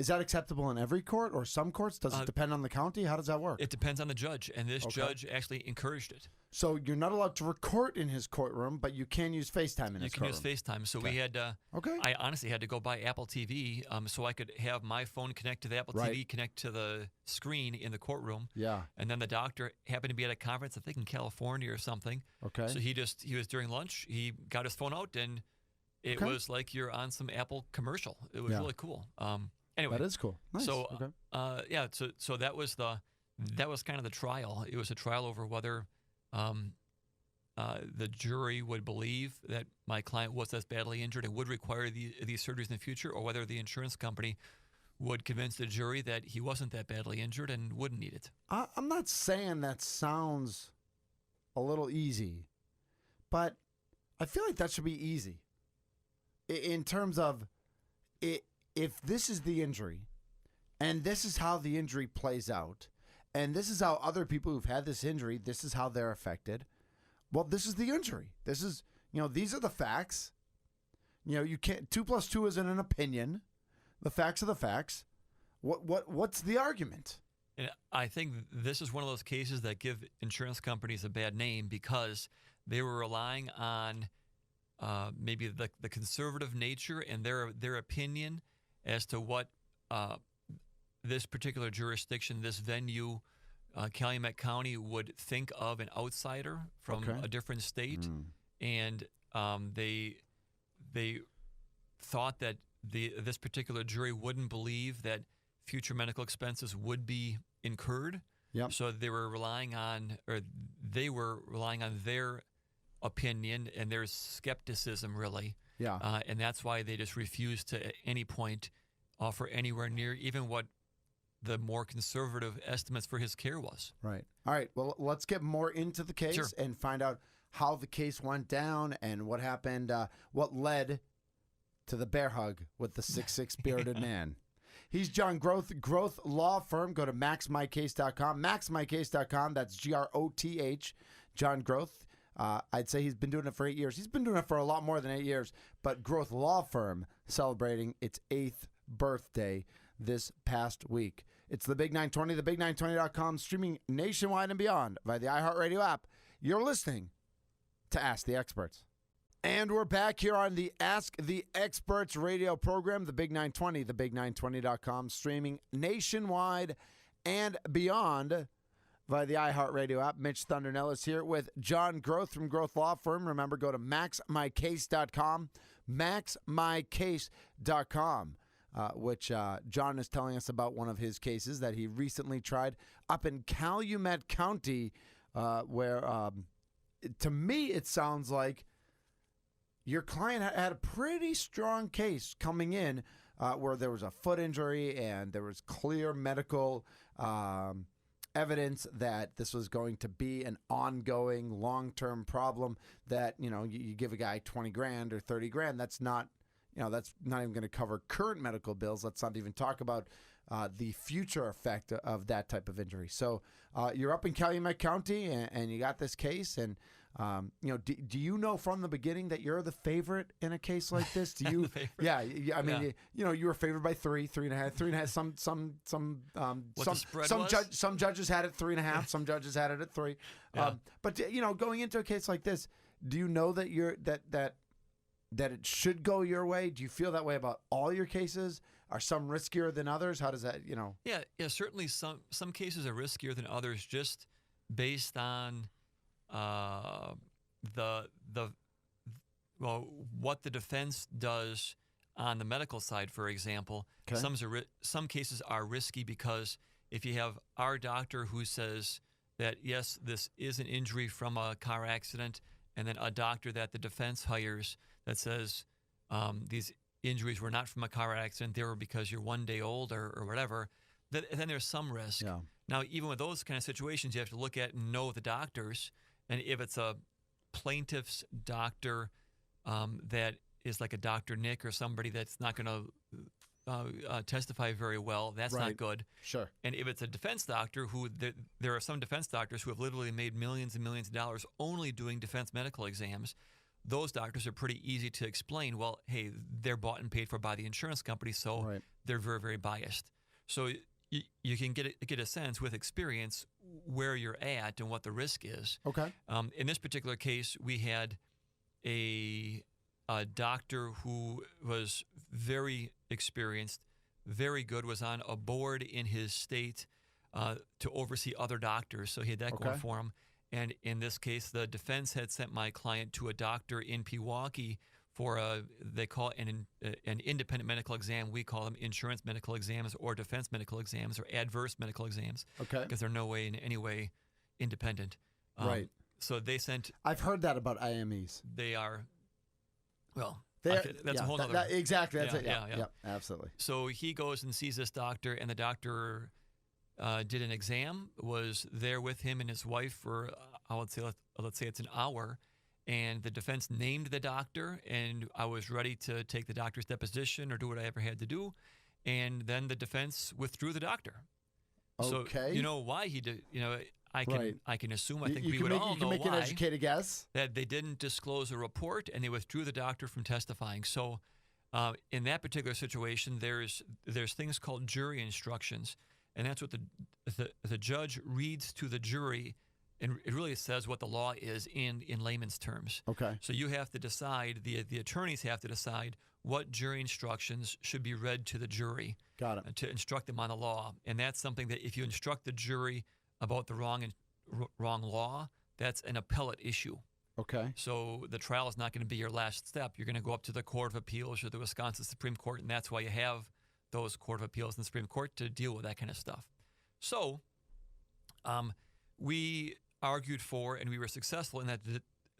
is that acceptable in every court or some courts? Does it depend on the county? How does that work? It depends on the judge, and this judge actually encouraged it. So you're not allowed to record in his courtroom, but you can use FaceTime in his courtroom. You can use FaceTime. So we had I honestly had to go buy Apple TV so I could have my phone connect to the Apple TV, connect to the screen in the courtroom. Yeah. And then the doctor happened to be at a conference, I think in California or something. Okay. So he was during lunch, he got his phone out, and it was like you're on some Apple commercial. It was really cool. Anyway, that is cool. Nice. So so that was kind of the trial. It was a trial over whether the jury would believe that my client was as badly injured and would require these surgeries in the future, or whether the insurance company would convince the jury that he wasn't that badly injured and wouldn't need it. I'm not saying that sounds a little easy, but I feel like that should be easy in terms of it. If this is the injury, and this is how the injury plays out, and this is how other people who've had this injury, this is how they're affected, well, this is the injury. This is, these are the facts. You can't, 2 + 2 isn't an opinion. The facts are the facts. What's the argument? And I think this is one of those cases that give insurance companies a bad name because they were relying on maybe the conservative nature and their opinion as to what this particular jurisdiction, this venue, Calumet County, would think of an outsider from a different state. And they thought that this particular jury wouldn't believe that future medical expenses would be incurred. Yep. So they were relying on their opinion and their skepticism, really. Yeah. And that's why they just refused to at any point offer anywhere near even what the more conservative estimates for his care was. Right. All right. Well, let's get more into the case and find out how the case went down and what happened, what led to the bear hug with the 6'6" bearded man. He's John Groth, Groth Law Firm. Go to maxmycase.com. Maxmycase.com. That's Groth. John Groth. I'd say he's been doing it for 8 years. He's been doing it for a lot more than 8 years. But Groth Law Firm celebrating its 8th birthday this past week. It's the Big 920, thebig920.com, streaming nationwide and beyond via the iHeartRadio app. You're listening to Ask the Experts. And we're back here on the Ask the Experts radio program, the Big 920, thebig920.com, streaming nationwide and beyond via the iHeartRadio app. Mitch Thundernell is here with John Groth from Groth Law Firm. Remember, go to maxmycase.com, maxmycase.com, which John is telling us about one of his cases that he recently tried up in Calumet County, where to me it sounds like your client had a pretty strong case coming in where there was a foot injury and there was clear medical evidence that this was going to be an ongoing, long-term problem. That you give a guy 20 grand or 30 grand. That's not that's not even going to cover current medical bills. Let's not even talk about the future effect of that type of injury. So you're up in Calumet County, and you got this case, and do you know from the beginning that you're the favorite in a case like this? Do you? Yeah, I mean, yeah. You were favored by 3.5. Some judges had it 3.5. Some judges had it at 3. Yeah. But going into a case like this, do you know that that it should go your way? Do you feel that way about all your cases? Are some riskier than others? How does that, Yeah, certainly some cases are riskier than others just based on what the defense does on the medical side, for example. Okay. Some cases are risky because if you have our doctor who says that, yes, this is an injury from a car accident, and then a doctor that the defense hires that says these injuries were not from a car accident, they were because you're 1 day old or whatever, then there's some risk. Yeah. Now, even with those kind of situations, you have to look at and know the doctors. And if it's a plaintiff's doctor that is like a Dr. Nick or somebody that's not going to testify very well, that's not good. Sure. And if it's a defense doctor there are some defense doctors who have literally made millions and millions of dollars only doing defense medical exams. Those doctors are pretty easy to explain. Well, hey, they're bought and paid for by the insurance company, so they're very, very biased. So you can get a sense with experience where you're at and what the risk is. Okay. In this particular case, we had a doctor who was very experienced, very good, was on a board in his state to oversee other doctors, so he had that going for him. And in this case, the defense had sent my client to a doctor in Pewaukee for they call it an independent medical exam. We call them insurance medical exams or defense medical exams or adverse medical exams. Okay. Because they're no way in any way independent. Right. So they sent. I've heard that about IMEs. They are. Well, that's a whole other. Exactly. That's it. Yeah. Absolutely. So he goes and sees this doctor, and the doctor did an exam, was there with him and his wife for, let's say it's an hour, and the defense named the doctor, and I was ready to take the doctor's deposition or do what I ever had to do, and then the defense withdrew the doctor. Okay. So why he did, I can assume, I think we would all know why. You can make an educated guess. That they didn't disclose a report, and they withdrew the doctor from testifying. So in that particular situation, there's things called jury instructions. And that's what the judge reads to the jury, and it really says what the law is in layman's terms. Okay. So you have to decide, the attorneys have to decide what jury instructions should be read to the jury. Got it. To instruct them on the law. And that's something that if you instruct the jury about the wrong law, that's an appellate issue. Okay. So the trial is not going to be your last step. You're going to go up to the Court of Appeals or the Wisconsin Supreme Court, and that's why you have those Court of Appeals and the Supreme Court to deal with that kind of stuff. So we argued for, and we were successful in that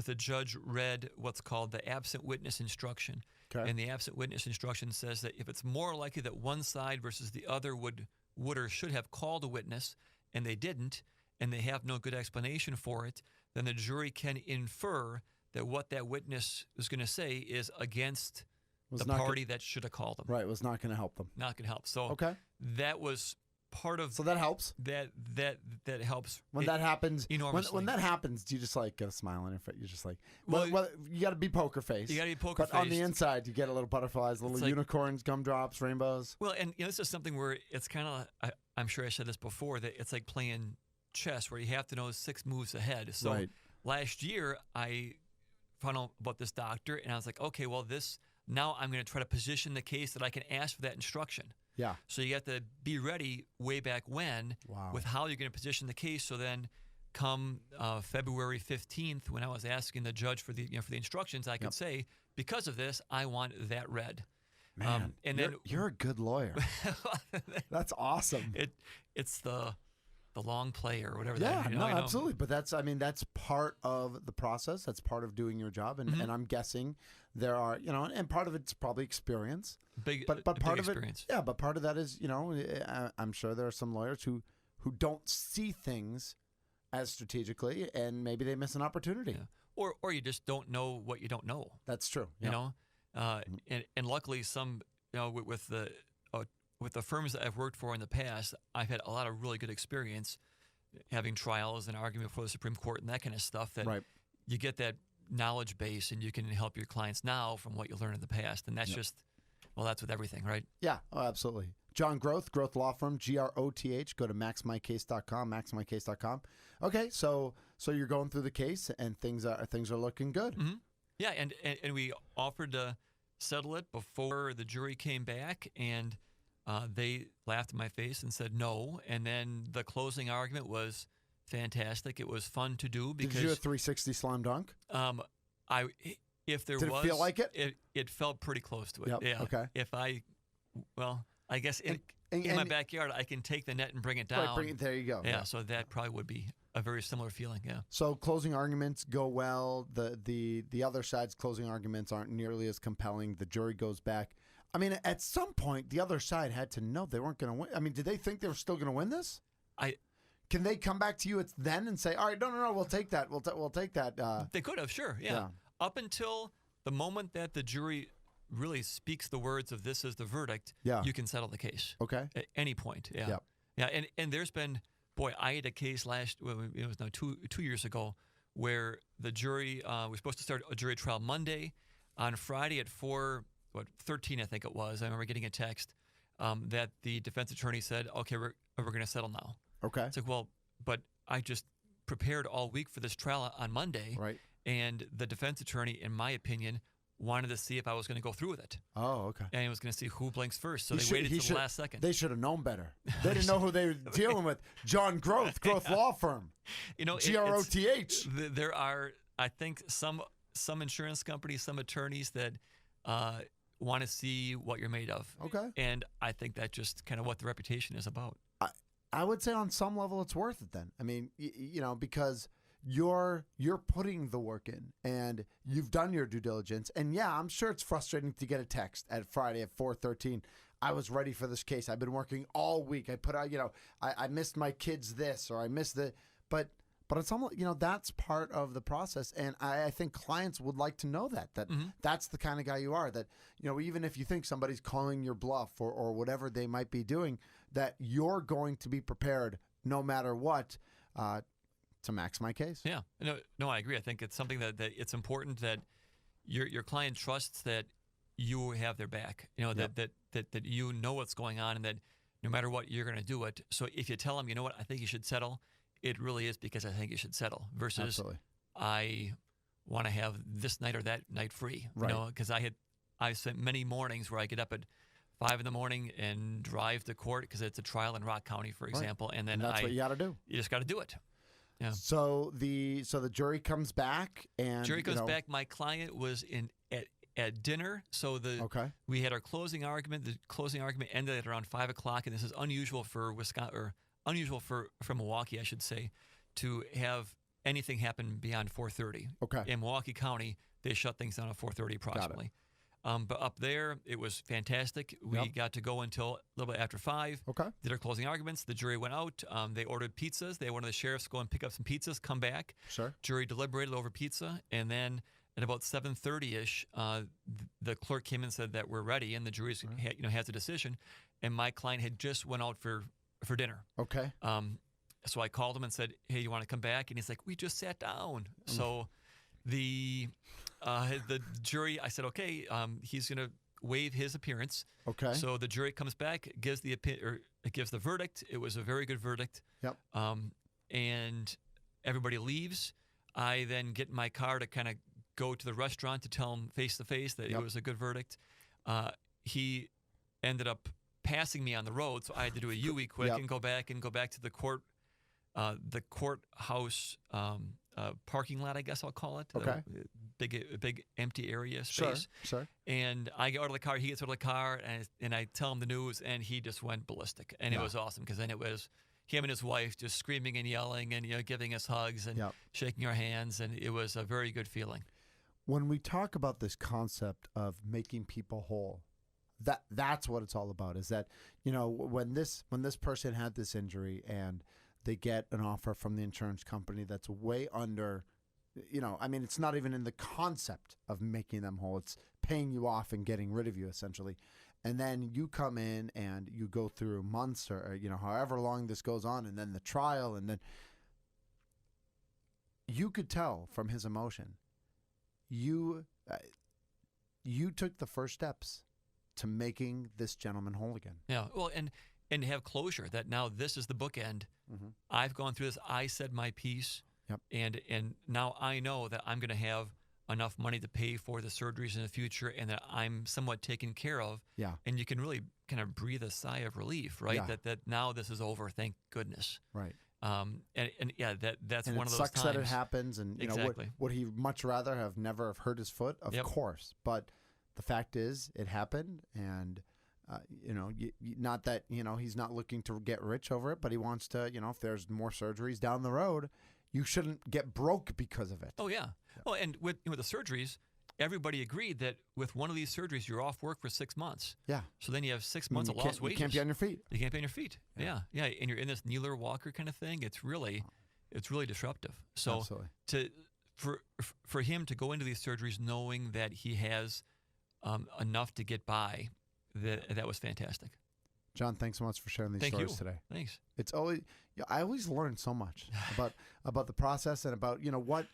the judge read what's called the absent witness instruction. Okay. And the absent witness instruction says that if it's more likely that one side versus the other would or should have called a witness, and they didn't, and they have no good explanation for it, then the jury can infer that what that witness is going to say is against the party that should have called them. Right, was not going to help them. Not going to help. So that was part of. So that helps. That helps. When that happens, enormously. When that happens, do you just like get a smile on your face? You're just like, well, you got to be poker face. You got to be poker face. But on the inside, you get a little butterflies, little unicorns, gumdrops, rainbows. Well, and this is something where it's kind of. I'm sure I said this before, that it's like playing chess, where you have to know 6 moves ahead. So last year, I found out about this doctor, and I was like, okay, well, now I'm going to try to position the case that I can ask for that instruction. Yeah. So you have to be ready way back when with how you're going to position the case. So then come February 15th, when I was asking the judge for the instructions, I could say, because of this, I want that read. Man, you're a good lawyer. That's awesome. It's the long play or whatever. Yeah, absolutely. But that's part of the process. That's part of doing your job. And I'm guessing there are, and part of it's probably experience. But part of experience. But part of that is, I'm sure there are some lawyers who who don't see things as strategically, and maybe they miss an opportunity. Yeah. Or you just don't know what you don't know. That's true. You know, and luckily some, with the firms that I've worked for in the past, I've had a lot of really good experience having trials and argument before the Supreme Court and that kind of stuff. That you get that knowledge base, and you can help your clients now from what you learned in the past, and that's just, well, that's with everything, right? Yeah, absolutely. John Groth, Groth Law Firm, Groth. Go to maxmycase.com, maxmycase.com. Okay, so you're going through the case, and things are looking good. Mm-hmm. Yeah, and we offered to settle it before the jury came back, and they laughed in my face and said no. And then the closing argument was fantastic. It was fun to do because did you do a 360 slam dunk? If there did was, it feel like it? It felt pretty close to it. Yep. Yeah. Okay. I guess in my backyard, I can take the net and bring it down. Right, there you go. Yeah, so that probably would be a very similar feeling. Yeah. So closing arguments go well. The other side's closing arguments aren't nearly as compelling. The jury goes back. I mean, at some point, the other side had to know they weren't going to win. I mean, did they think they were still going to win this? Can they come back to you then and say, all right, no, we'll take that. We'll take that. They could have, sure, yeah. Up until the moment that the jury really speaks the words of this is the verdict, you can settle the case. Okay. At any point, yeah. And there's been, I had a case it was now 2 years ago, where the jury was supposed to start a jury trial Monday. On Friday at 4:13, I think it was, I remember getting a text that the defense attorney said, okay, we're going to settle now. Okay. It's like, well, but I just prepared all week for this trial on Monday. Right. And the defense attorney, in my opinion, wanted to see if I was going to go through with it. Oh, okay. And he was going to see who blinks first. So they waited till the last second. They should have known better. They didn't know who they were dealing with. John Groth, Groth Law Firm. Groth. There are, I think, some insurance companies, some attorneys that want to see what you're made of. Okay. And I think that's just kind of what the reputation is about. I would say on some level it's worth it then. I mean, because you're putting the work in and you've done your due diligence. And yeah, I'm sure it's frustrating to get a text at Friday at 4:13. I was ready for this case. I've been working all week. I put out, I missed my kids this, or I missed the, but it's almost, that's part of the process. And I think clients would like to know that that's the kind of guy you are, that, even if you think somebody's calling your bluff or whatever they might be doing, that you're going to be prepared no matter what, to max my case. Yeah, no, I agree. I think it's something that it's important that your client trusts that you have their back. That you know what's going on, and that no matter what, you're going to do it. So if you tell them, what, I think you should settle, it really is because I think you should settle. Versus, absolutely, I want to have this night or that night free. Right. Because I spent many mornings where I get up at 5 a.m. and drive to court because it's a trial in Rock County, for example, and then that's what you got to do. You just got to do it. Yeah. So the jury comes back, and jury comes back. My client was at dinner, so we had our closing argument. The closing argument ended at around 5 o'clock, and this is unusual for Wisconsin, or unusual for Milwaukee, I should say, to have anything happen beyond 4:30. Okay. In Milwaukee County, they shut things down at 4:30 approximately. But up there, it was fantastic. We got to go until a little bit after 5. Okay. Did our closing arguments. The jury went out. They ordered pizzas. They wanted the sheriffs to go and pick up some pizzas, come back. Sure. Jury deliberated over pizza. And then at about 7:30-ish, the clerk came and said that we're ready, and the jury has a decision. And my client had just went out for dinner. Okay. So I called him and said, hey, you want to come back? And he's like, we just sat down. So the jury, I said, okay, he's going to waive his appearance. Okay. So the jury comes back, gives the verdict. It was a very good verdict. Yep. And everybody leaves. I then get in my car to kind of go to the restaurant to tell him face to face that it was a good verdict. He ended up passing me on the road, so I had to do a U-E quick and go back to the courthouse parking lot, I guess I'll call it. Okay. Big empty area space. Sure. And I get out of the car, he gets out of the car, and I tell him the news, and he just went ballistic. And it was awesome, because then it was him and his wife just screaming and yelling and giving us hugs and shaking our hands, and it was a very good feeling. When we talk about this concept of making people whole, That's what it's all about. Is that, you know, when this person had this injury and they get an offer from the insurance company that's way under, you know, I mean, it's not even in the concept of making them whole. It's paying you off and getting rid of you, essentially. And then you come in and you go through months or you know, however long this goes on, and then the trial, and then you could tell from his emotion, you took the first steps to making this gentleman whole again. Yeah. Well, and have closure that now this is the bookend. Mm-hmm. I've gone through this. I said my piece. Yep. And now I know that I'm going to have enough money to pay for the surgeries in the future, and that I'm somewhat taken care of. Yeah. And you can really kind of breathe a sigh of relief, right? Yeah. That now this is over. Thank goodness. Right. And yeah, that's and one of those sucks times. that it happens, and you Exactly. know, would he much rather have never have hurt his foot? Of Yep. course, but the fact is, it happened, and you know, not that, you know, he's not looking to get rich over it, but he wants to, you know, if there's more surgeries down the road, you shouldn't get broke because of it. Oh yeah. Well, and with the surgeries, everybody agreed that with one of these surgeries, you're off work for 6 months. Yeah. So then you have 6 I mean, months of lost wages. You can't be on your feet. You can't be on your feet. Yeah. And you're in this kneeler walker kind of thing. It's really disruptive. So Absolutely. for him to go into these surgeries knowing that he has enough to get by, that was fantastic. John, thanks so much for sharing these Thank stories you. today. Thanks. It's always, I always learn so much about the process and about, you know, what,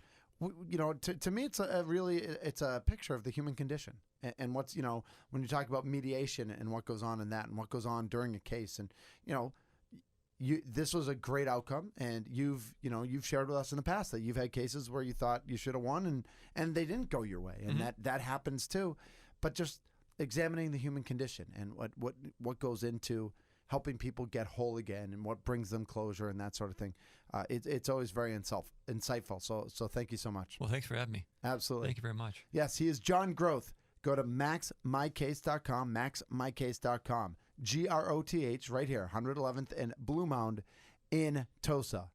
you know, to me, it's it's a picture of the human condition and what's, you know, when you talk about mediation and what goes on in that and what goes on during a case, and, you know, this was a great outcome, and you've shared with us in the past that you've had cases where you thought you should have won and they didn't go your way, and that happens too. But just examining the human condition and what goes into helping people get whole again and what brings them closure and that sort of thing, it's always very insightful. So thank you so much. Well, thanks for having me. Absolutely. Thank you very much. Yes, he is John Groth. Go to maxmycase.com, maxmycase.com. Groth, right here, 111th and Blue Mound in Tosa.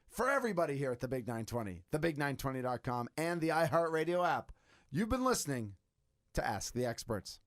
For everybody here at the Big 920, thebig920.com, and the iHeartRadio app, you've been listening to Ask the Experts.